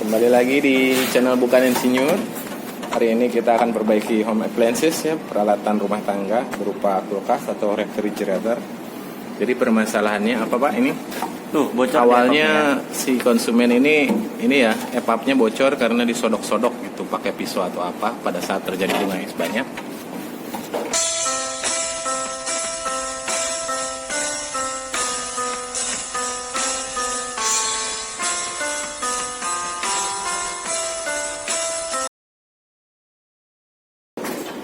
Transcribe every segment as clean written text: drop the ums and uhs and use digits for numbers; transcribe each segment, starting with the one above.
Kembali lagi di channel Bukan Insinyur. Hari ini kita akan perbaiki home appliances ya, peralatan rumah tangga berupa kulkas atau refrigerator. Jadi permasalahannya apa Pak ini? Tuh, bocor. Awalnya si konsumen ini ya, EPAP-nya bocor karena disodok-sodok gitu pakai pisau atau apa pada saat terjadi bunga es banyak.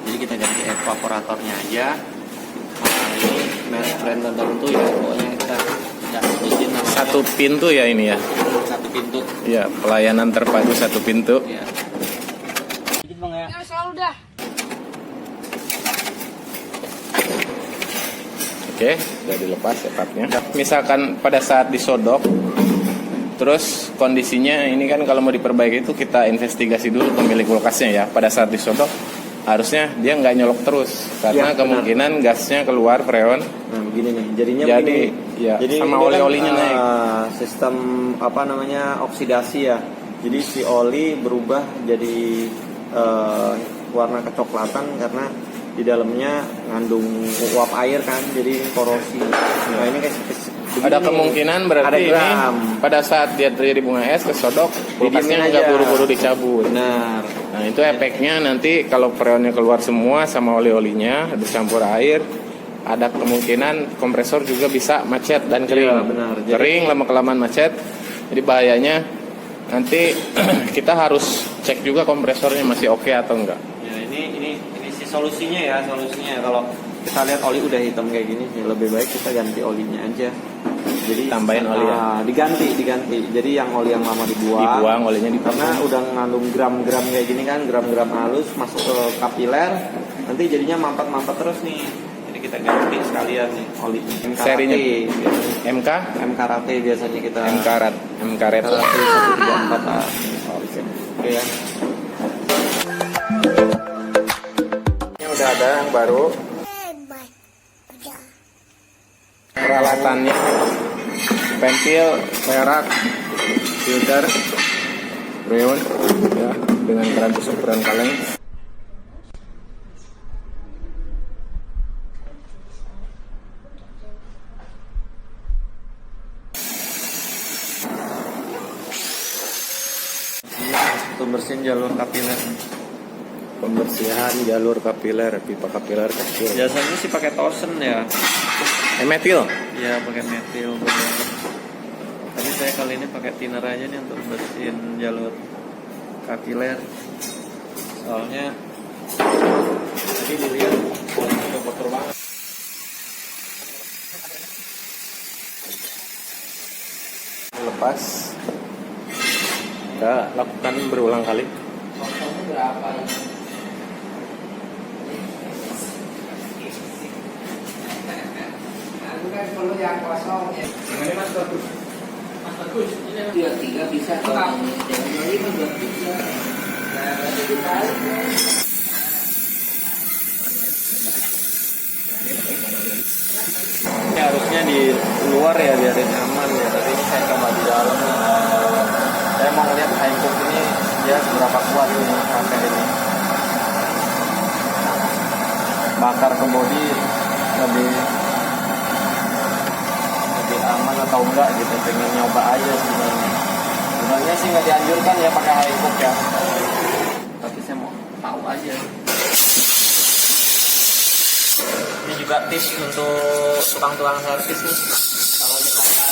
Jadi kita ganti evaporatornya aja. Nah, ini merek brand tertentu ya, pokoknya kita tidak sebutin nama. Satu pintu ya ini ya. Satu pintu. Ya, pelayanan terpadu satu pintu. Ya. Sedikit Bang ya. Ya selalu dah. Oke, sudah dilepas EPAP-nya. Misalkan pada saat disodok, terus kondisinya ini kan kalau mau diperbaiki itu kita investigasi dulu pemilik kulkasnya ya. Pada saat disodok harusnya dia nggak nyolok terus karena Ya, kemungkinan gasnya keluar freon. Nah, begini nih. Jadinya Jadi begini. ya Jadi sama ini oli-olinya kan, naik. Sistem apa namanya oksidasi ya. Jadi si oli berubah jadi warna kecoklatan karena di dalamnya ngandung uap air kan, jadi korosi. Nah ini kayak Ada kemungkinan berarti ada ini gram. pada saat dia terjadi bunga es kesodok kulkasnya Didiemin nggak aja. buru-buru dicabut. Benar. Nah itu efeknya nanti kalau freonnya keluar semua sama oli-olinya bercampur air, ada kemungkinan kompresor juga bisa macet dan kering. Iya, benar. Jadi- Kering lama-kelamaan macet. Jadi bahayanya nanti kita harus cek juga kompresornya masih oke atau enggak. Ya ini sih solusinya ya, kalau kita lihat oli udah hitam kayak gini, ya lebih baik kita ganti olinya aja. Jadi Tambahin oli ya? Diganti. Jadi yang oli yang lama dibuang Olinya karena udah ngandung gram-gram kayak gini kan, gram-gram halus masuk ke kapiler, nanti jadinya mampet-mampet terus nih. Jadi kita ganti sekalian nih oli. Serinya MK MKRT biasanya kita. MKRT 134 lah. Oke ya. Ini udah ada yang baru. Peralatannya pentil, perak, filter, freon ya, dengan keran ukuran kaleng. Untuk bersihin jalur kapiler. Pembersihan jalur kapiler, pipa kapiler kecil. Biasanya sih pakai tosen ya. Metil. Ya pakai metil. Tapi saya kali ini pakai thinner aja nih untuk bersihin jalur kapiler. Soalnya tadi dilihat udah kotor banget. Lepas. Kita lakukan berulang kali. Berapa? Aku kan perlu yang kosong ya. Ini Mas Bagus. Mas bagus. Ini 23 bisa. Jangan 25 23. Nah, jadi kali. Ini harusnya di luar ya biarin aman ya. Tapi ini saya coba di dalam. Saya mau lihat handcook ini dia seberapa kuat nih pakai ini. Bakar ke body lebih aman atau enggak gitu, pengen nyoba aja sebenarnya. Sebenarnya sih nggak dianjurkan ya pakai handcook ya. Tapi saya mau tahu aja. Ini juga tips untuk tukang-tukang servis nih. Kalau misalkan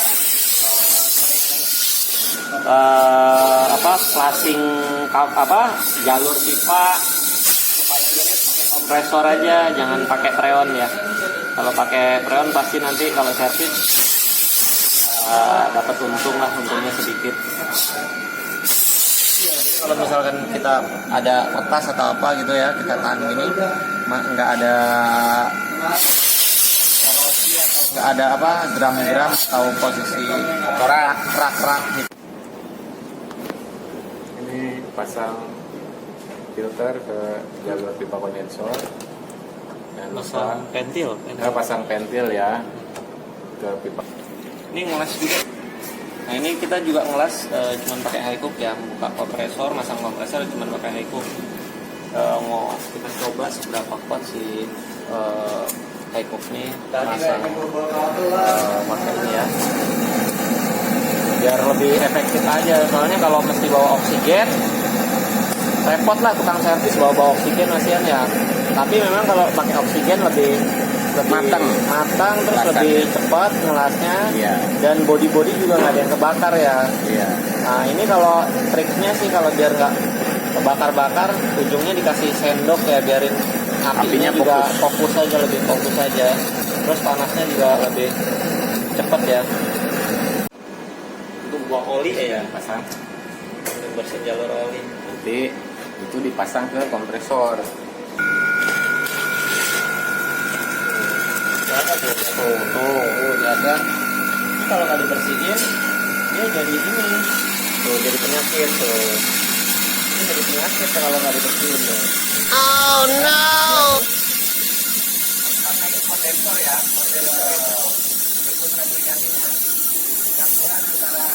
flashing jalur pipa supaya irit pakai kompresor aja, jangan pakai freon ya. Kalau pakai freon pasti nanti kalau servis dapat untungnya sedikit. Kalau misalkan kita ada lepas atau apa gitu ya, kita tahan gini, nggak ada gram-gram atau posisi rak gitu. Ini pasang filter ke jalur pipa kondensor dan pentil. pasang pentil ya ke pipa. Ini ngeles juga. Nah ini kita juga ngelas cuman pakai high cook ya, buka kompresor, masang kompresor cuman pakai high cook. Mau kita coba seberapa kuat si high cook nih masang pakai ini ya, biar lebih efektif aja. Soalnya kalau mesti bawa oksigen repot lah tukang servis bawa oksigen kasihan ya. Tapi memang kalau pakai oksigen lebih matang terus lebih cepat ngelasnya, dan body juga nggak ada yang kebakar ya. Nah ini kalau triknya sih kalau biar nggak kebakar ujungnya dikasih sendok ya, biarin apinya juga fokus aja, lebih fokus aja, terus panasnya juga lebih cepat ya. Untuk buang oli ya pasang untuk bersih jalur oli, Nanti itu dipasang ke kompresor. Ada. Kalau nggak dibersihin dia jadi ini tuh, jadi penyakit tuh. Ini jadi penyakit kalau nggak dibersihin tuh. Oh no. Pakai kondensor ya, model ikut replikasinya campuran antara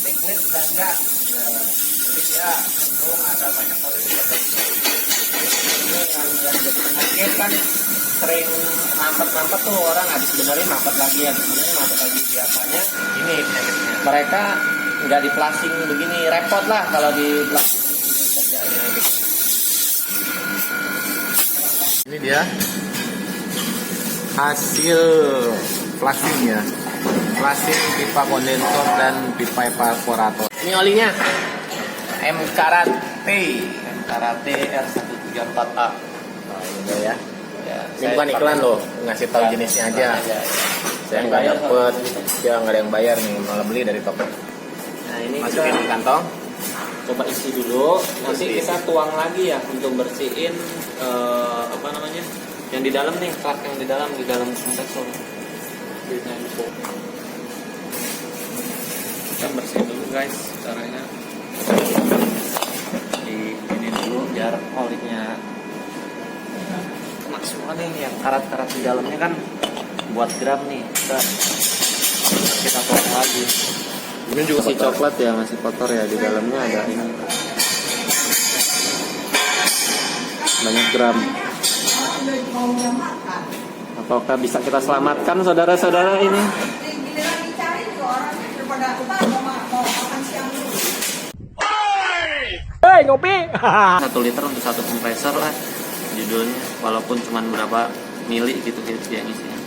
liquid dan gas. Jadi ya cenderung ada banyak polimer. Ini yang jadi penyakit kan sering mampet tuh orang, habis benerin mampet lagi, biasanya ini penyakitnya. Mereka nggak di plasing begini, repot lah kalau di plasing kerjanya gitu. Ini dia hasil flushing ya, flushing pipa kondensor dan pipa evaporator. Ini olinya M Karate R134A. Ini ya. Ya, Ini bukan iklan loh, ngasih tahu jenisnya aja. Saya nggak dapet, dia nggak ada yang bayar nih, malah beli dari toko. Nah ini Masukin di kantong. coba isi dulu, nanti kita tuang lagi ya untuk bersihin yang di dalam nih, plug yang di dalam kompresor. Kita bersihin dulu guys, caranya di ini dulu biar olinya kena semua nih, yang karat-karat di dalamnya kan buat gram nih. Kita tuang lagi. Ini juga si coklat ya, masih kotor ya, di dalamnya ada ini banyak gram. Apakah bisa kita selamatkan saudara-saudara ini? Hei ngopi. 1 liter untuk 1 kompresor lah judulnya, walaupun cuma berapa mili gitu dia isinya.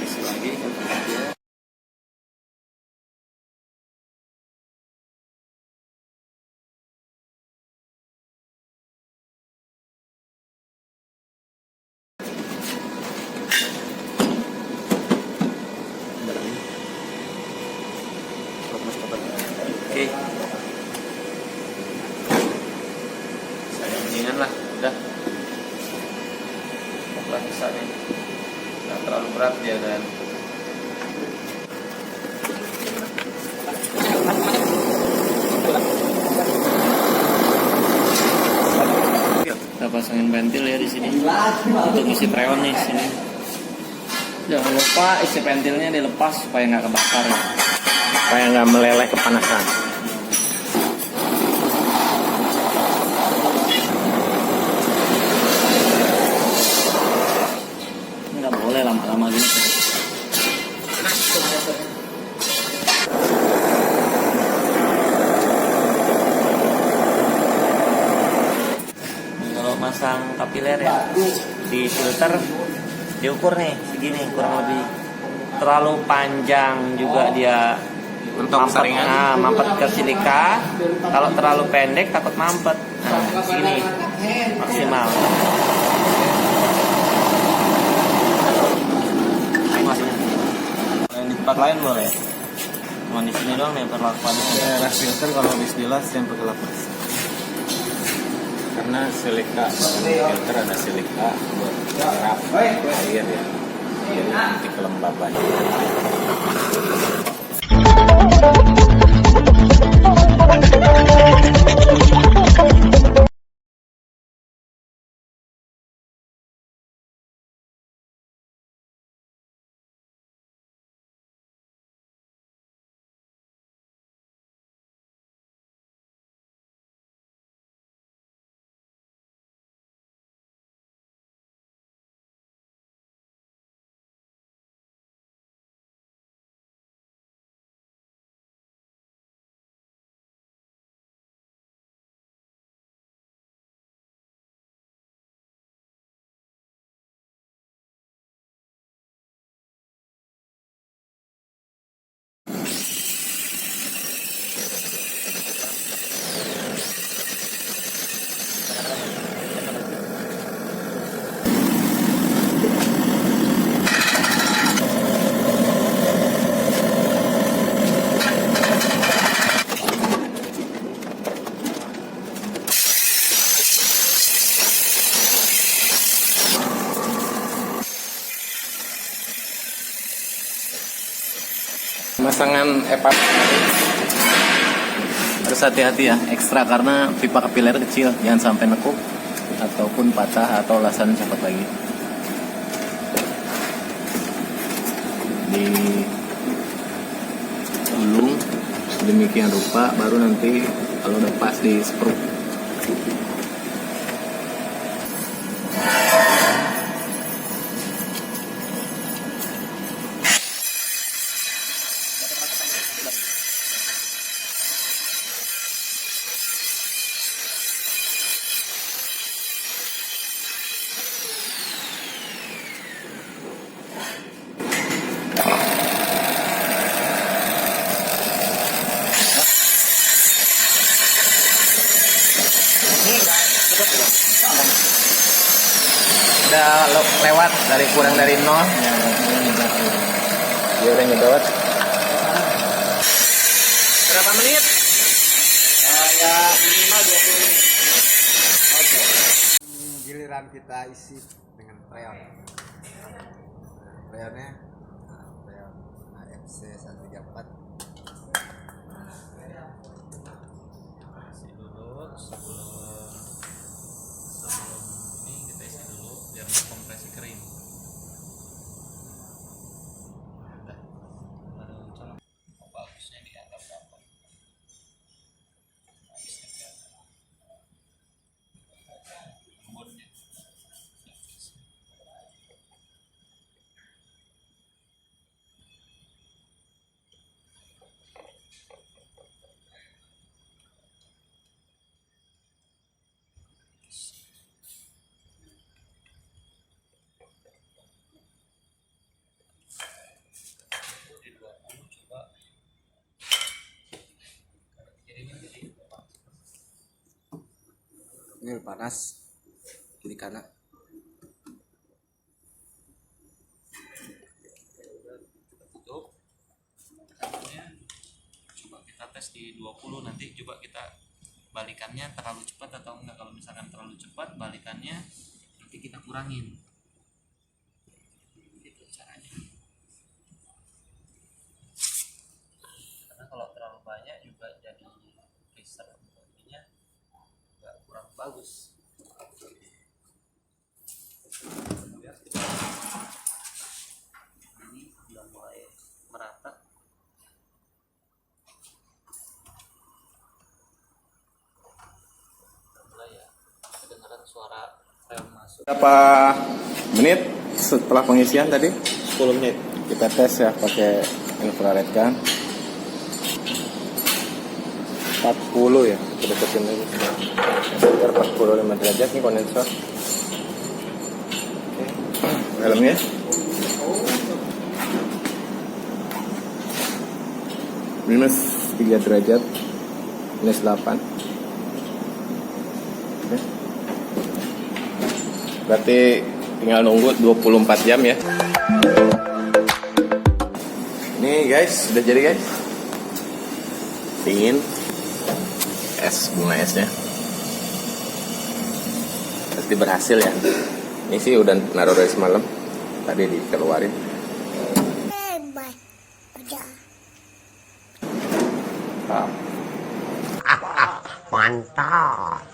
Isi lagi untuk dia. Oke, saya mendingan lah, udah coklat bisa nih, nggak terlalu berat dia dan kita pasangin ventil ya di sini untuk isi freon nih sini. Jangan lupa isi ventilnya dilepas supaya nggak kebakar ya. Supaya nggak meleleh kepanasan. Nggak boleh lama-lama gini. Kalau masang kapiler ya di filter diukur nih segini kurang lebih. Terlalu panjang juga dia mampet ke silika. Kalau terlalu pendek takut mampet. Nah segini maksimal. Yang di tempat lain boleh. Cuma di sini doang nih perlakuannya. Daerah filter kalau habis dilas yang pakai lapas. Karena silika filter ada silika buat menyerap air ya, jadi nanti kelembaban. Pemasangan EPAP harus hati-hati ya, ekstra karena pipa kapiler kecil, jangan sampai nekuk ataupun patah atau lasan copot lagi. Di gulung demikian rupa, baru nanti kalau udah pas di spruk. Udah lewat dari kurang dari 0 dia udah nyedot. Berapa menit? Ya minimal 20 menit. Oke. Giliran kita isi dengan freon. Freonnya freon AFC 134. Isi dulu sebelum ini kita isi dulu biar kompresi kering. Bagusnya dianggap berapa? Ini panas kiri kanan. Tutup. Coba kita tes di 20, nanti coba kita balikannya terlalu cepat atau enggak. Kalau misalkan terlalu cepat, balikannya nanti kita kurangin. Itu caranya. Karena kalau terlalu banyak juga jadi freezer, jadinya enggak kurang bagus. Ini udah mulai merata. Mulai ya kedengaran suara rem masuk. Berapa menit setelah pengisian tadi? 10 menit. Kita tes ya pakai infrared kan. 40 ya, kita deketin lagi. Sekitar 45 derajat nih kondensor. Oke. Helmnya. Minus 3 derajat. Minus 8. Oke. Berarti tinggal nunggu 24 jam ya. Nih guys, udah jadi guys. Dingin. Es, bunga esnya. Pasti berhasil ya. Ini sih udah naruh dari semalam. Tadi dikeluarin. Mantap.